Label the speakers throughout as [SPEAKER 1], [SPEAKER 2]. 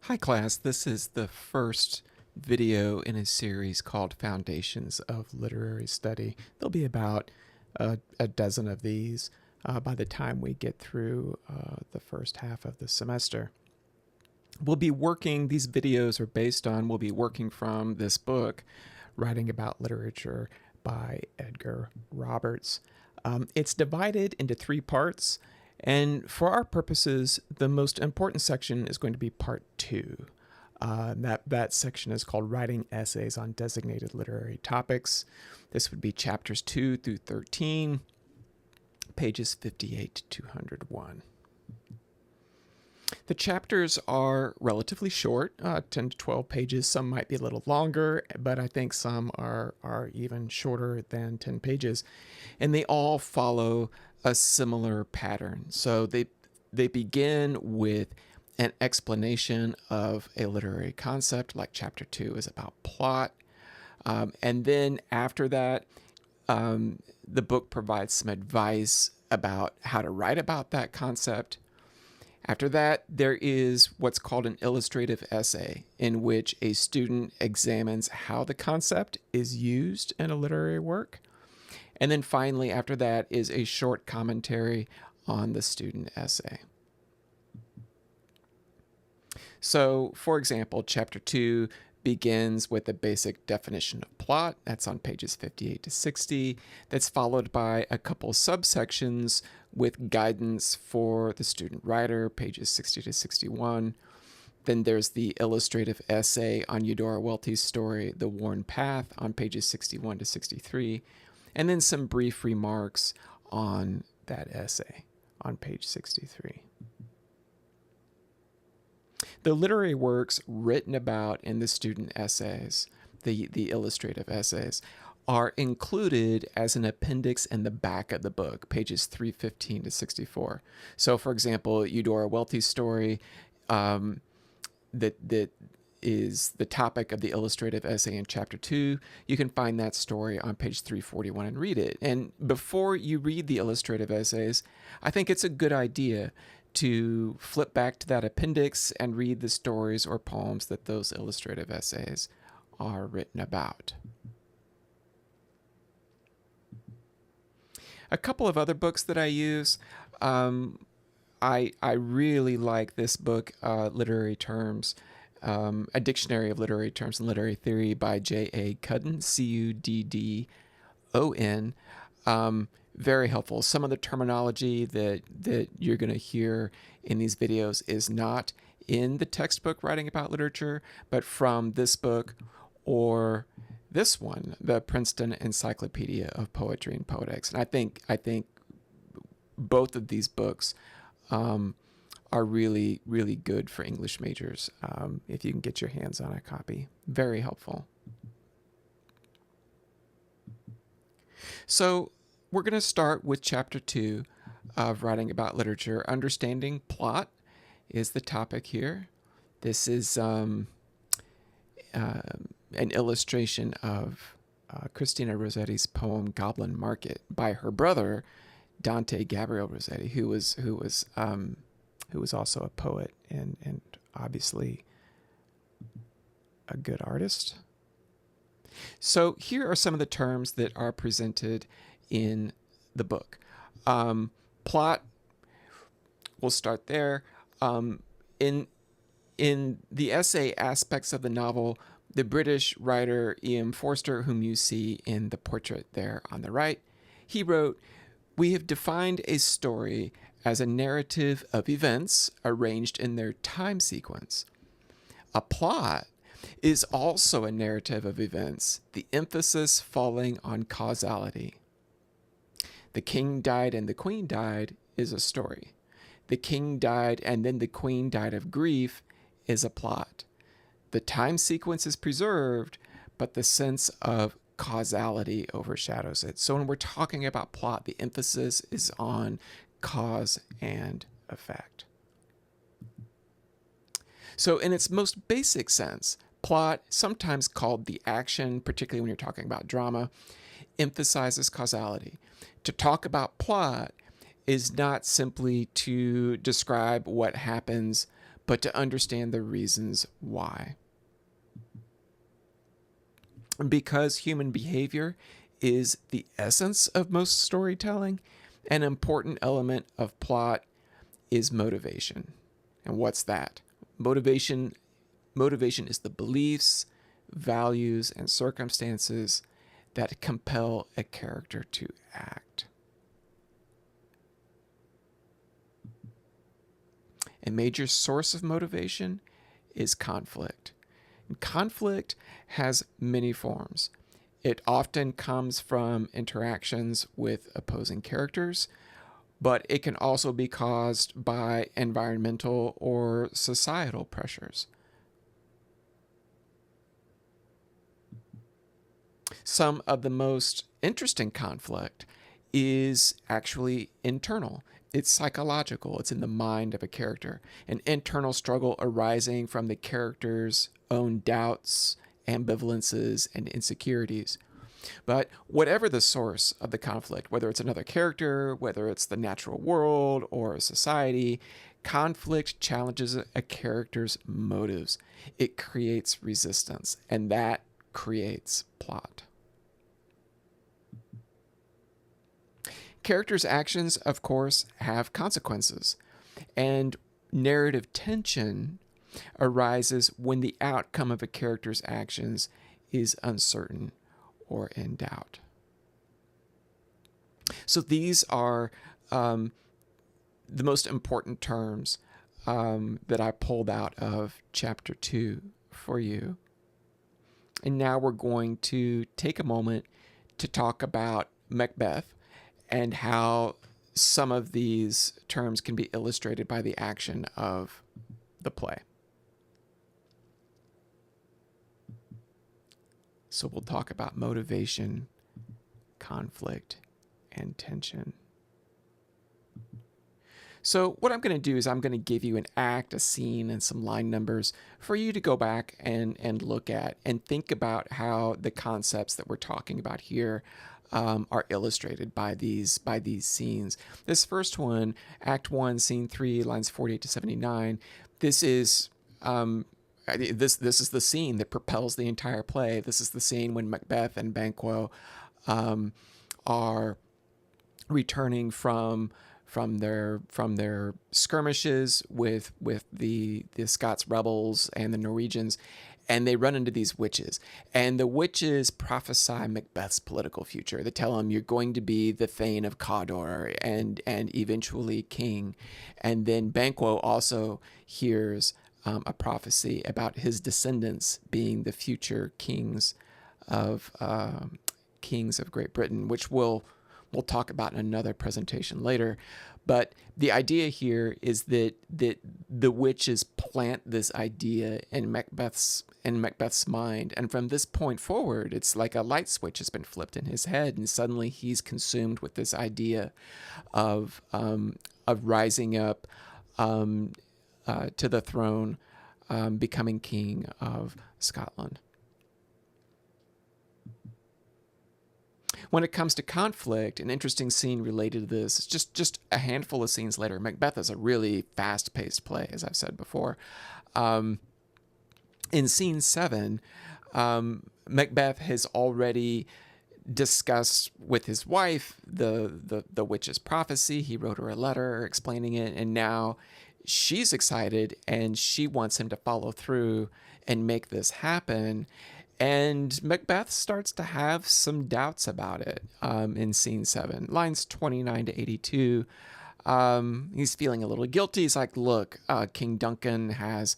[SPEAKER 1] Hi class, this is the first video in a series called Foundations of Literary Study. There'll be about a dozen of these by the time we get through the first half of the semester. These videos are based on, we'll be working from this book, Writing About Literature by Edgar Roberts. It's divided into three parts. And for our purposes, the most important section is going to be part 2. That section is called Writing Essays on Designated Literary Topics. This would be chapters 2 through 13, pages 58 to 201. The chapters are relatively short, 10 to 12 pages. Some might be a little longer, but I think some are even shorter than 10 pages. And they all follow a similar pattern. So they begin with an explanation of a literary concept, like chapter 2 is about plot. And then after that, the book provides some advice about how to write about that concept. After that, there is what's called an illustrative essay, in which a student examines how the concept is used in a literary work. And then finally, after that, is a short commentary on the student essay. So, for example, chapter 2 begins with a basic definition of plot. That's on pages 58 to 60. That's followed by a couple subsections with guidance for the student writer, pages 60 to 61. Then there's the illustrative essay on Eudora Welty's story, The Worn Path, on pages 61 to 63. And then some brief remarks on that essay on page 63. The literary works written about in the student essays, the illustrative essays, are included as an appendix in the back of the book, pages 315 to 64. So, for example, Eudora Welty's story, that is the topic of the illustrative essay in chapter 2. You can find that story on page 341 and read it. And before you read the illustrative essays, I think it's a good idea to flip back to that appendix and read the stories or poems that those illustrative essays are written about. A couple of other books that I use. I really like this book, Literary Terms, A Dictionary of Literary Terms and Literary Theory by J.A. Cuddon, Cuddon. Very helpful. Some of the terminology that you're going to hear in these videos is not in the textbook Writing About Literature, but from this book or this one, the Princeton Encyclopedia of Poetry and Poetics. And I think both of these books are really, really good for English majors if you can get your hands on a copy. Very helpful. So we're going to start with chapter 2 of Writing About Literature. Understanding plot is the topic here. This is an illustration of Christina Rossetti's poem Goblin Market by her brother Dante Gabriel Rossetti, who was also a poet and obviously a good artist. So here are some of the terms that are presented in the book. Plot, we'll start there. In the essay Aspects of the Novel, the British writer E.M. Forster, whom you see in the portrait there on the right, he wrote, "We have defined a story as a narrative of events arranged in their time sequence. A plot is also a narrative of events, the emphasis falling on causality. The king died and the queen died is a story. The king died and then the queen died of grief is a plot. The time sequence is preserved, but the sense of causality overshadows it." So when we're talking about plot, the emphasis is on cause and effect. So in its most basic sense, plot, sometimes called the action, particularly when you're talking about drama, emphasizes causality. To talk about plot is not simply to describe what happens but to understand the reasons why. Because human behavior is the essence of most storytelling, an important element of plot is motivation. And what's that? Motivation is the beliefs, values, and circumstances that compel a character to act. A major source of motivation is conflict. And conflict has many forms. It often comes from interactions with opposing characters, but it can also be caused by environmental or societal pressures. Some of the most interesting conflict is actually internal. It's psychological. It's in the mind of a character. An internal struggle arising from the character's own doubts, ambivalences, and insecurities. But whatever the source of the conflict, whether it's another character, whether it's the natural world or a society, conflict challenges a character's motives. It creates resistance, and that creates plot. Characters' actions, of course, have consequences, and narrative tension arises when the outcome of a character's actions is uncertain or in doubt. So these are the most important terms that I pulled out of chapter 2 for you. And now we're going to take a moment to talk about Macbeth and how some of these terms can be illustrated by the action of the play. So we'll talk about motivation, conflict, and tension. So what I'm going to do is I'm going to give you an act, a scene, and some line numbers for you to go back and look at and think about how the concepts that we're talking about here are illustrated by these scenes. This first one, Act 1, Scene 3, lines 48 to 79, this is this is the scene that propels the entire play. This is the scene when Macbeth and Banquo are returning from their skirmishes with the Scots rebels and the Norwegians, and they run into these witches. And the witches prophesy Macbeth's political future. They tell him, you're going to be the Thane of Cawdor and eventually king. And then Banquo also hears a prophecy about his descendants being the future kings of Great Britain, which we'll talk about in another presentation later. But the idea here is that the witches plant this idea in Macbeth's mind, and from this point forward, it's like a light switch has been flipped in his head, and suddenly he's consumed with this idea of rising up to the throne, becoming king of Scotland. When it comes to conflict, an interesting scene related to this is just a handful of scenes later. Macbeth is a really fast-paced play, as I've said before. In Scene 7, Macbeth has already discussed with his wife the witch's prophecy. He wrote her a letter explaining it, and now she's excited and she wants him to follow through and make this happen. And Macbeth starts to have some doubts about it in Scene 7, lines 29 to 82. He's feeling a little guilty. He's like, look, King Duncan has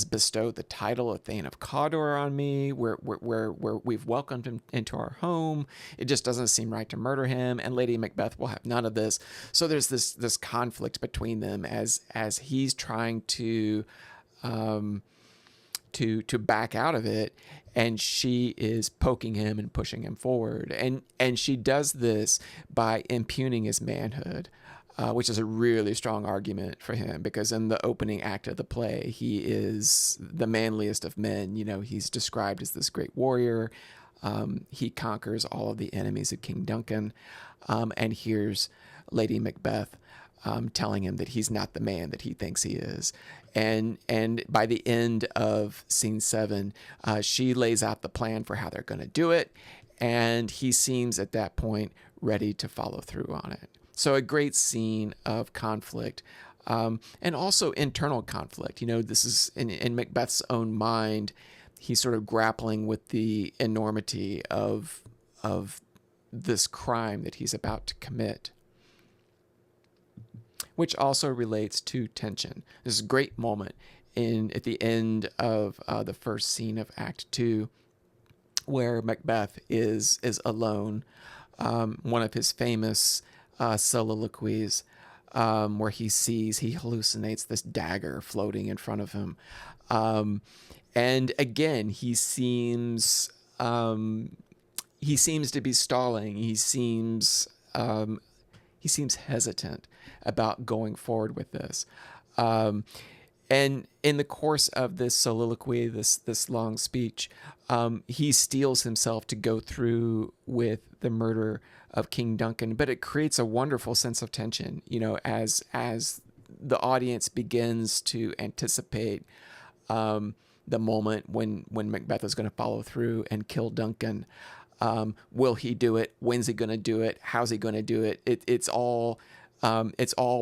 [SPEAKER 1] bestowed the title of Thane of Cawdor on me, where we've welcomed him into our home. It just doesn't seem right to murder him, and Lady Macbeth will have none of this. So there's this conflict between them as he's trying to back out of it, and she is poking him and pushing him forward, and she does this by impugning his manhood, which is a really strong argument for him, because in the opening act of the play, he is the manliest of men. You know, he's described as this great warrior. He conquers all of the enemies of King Duncan, and here's Lady Macbeth telling him that he's not the man that he thinks he is. And by the end of scene 7, she lays out the plan for how they're going to do it, and he seems at that point ready to follow through on it. So a great scene of conflict, and also internal conflict. This is in Macbeth's own mind. He's sort of grappling with the enormity of this crime that he's about to commit, which also relates to tension. This is a great moment at the end of the first scene of Act 2, where Macbeth is alone. One of his famous soliloquies, where he hallucinates this dagger floating in front of him. And again, he seems to be stalling. He seems hesitant about going forward with this. And in the course of this soliloquy, this long speech, he steels himself to go through with the murder of King Duncan, but it creates a wonderful sense of tension, as the audience begins to anticipate the moment when Macbeth is going to follow through and kill Duncan. Will he do it? When's he going to do it? How's he going to do it? It's all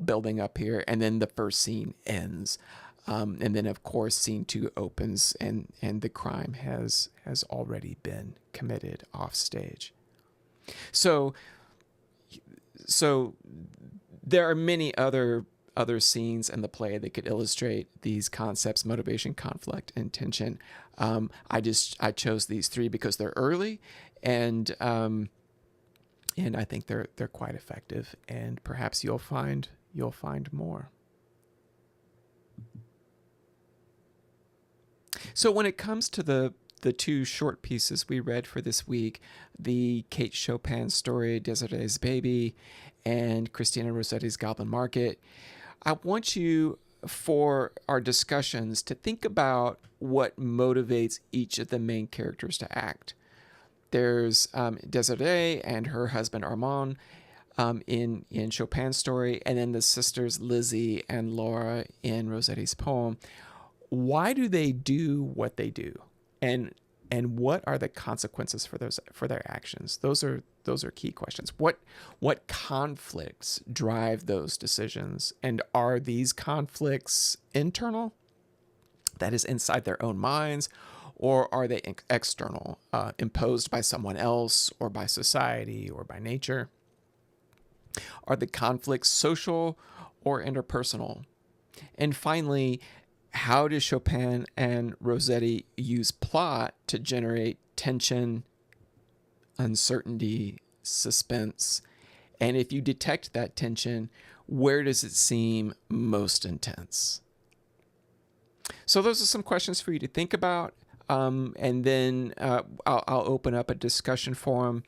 [SPEAKER 1] building up here, and then the first scene ends. And then, of course, scene 2 opens, and the crime has already been committed off stage. So there are many other scenes in the play that could illustrate these concepts: motivation, conflict, and tension. I chose these 3 because they're early, and I think they're quite effective, and perhaps you'll find more. So when it comes to the 2 short pieces we read for this week, the Kate Chopin story, Desiree's Baby, and Christina Rossetti's Goblin Market, I want you, for our discussions, to think about what motivates each of the main characters to act. There's Desiree and her husband Armand in Chopin's story, and then the sisters Lizzie and Laura in Rossetti's poem. Why do they do what they do, and what are the consequences for their actions? Those are key questions. What conflicts drive those decisions, and are these conflicts internal, that is inside their own minds, or are they external, imposed by someone else, or by society, or by nature? Are the conflicts social or interpersonal? And finally, how do Chopin and Rossetti use plot to generate tension, uncertainty, suspense? And if you detect that tension, where does it seem most intense? So those are some questions for you to think about. And then I'll open up a discussion forum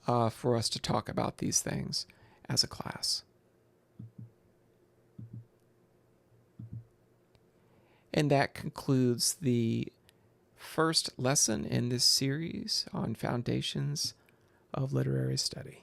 [SPEAKER 1] for us to talk about these things as a class. And that concludes the first lesson in this series on Foundations of Literary Study.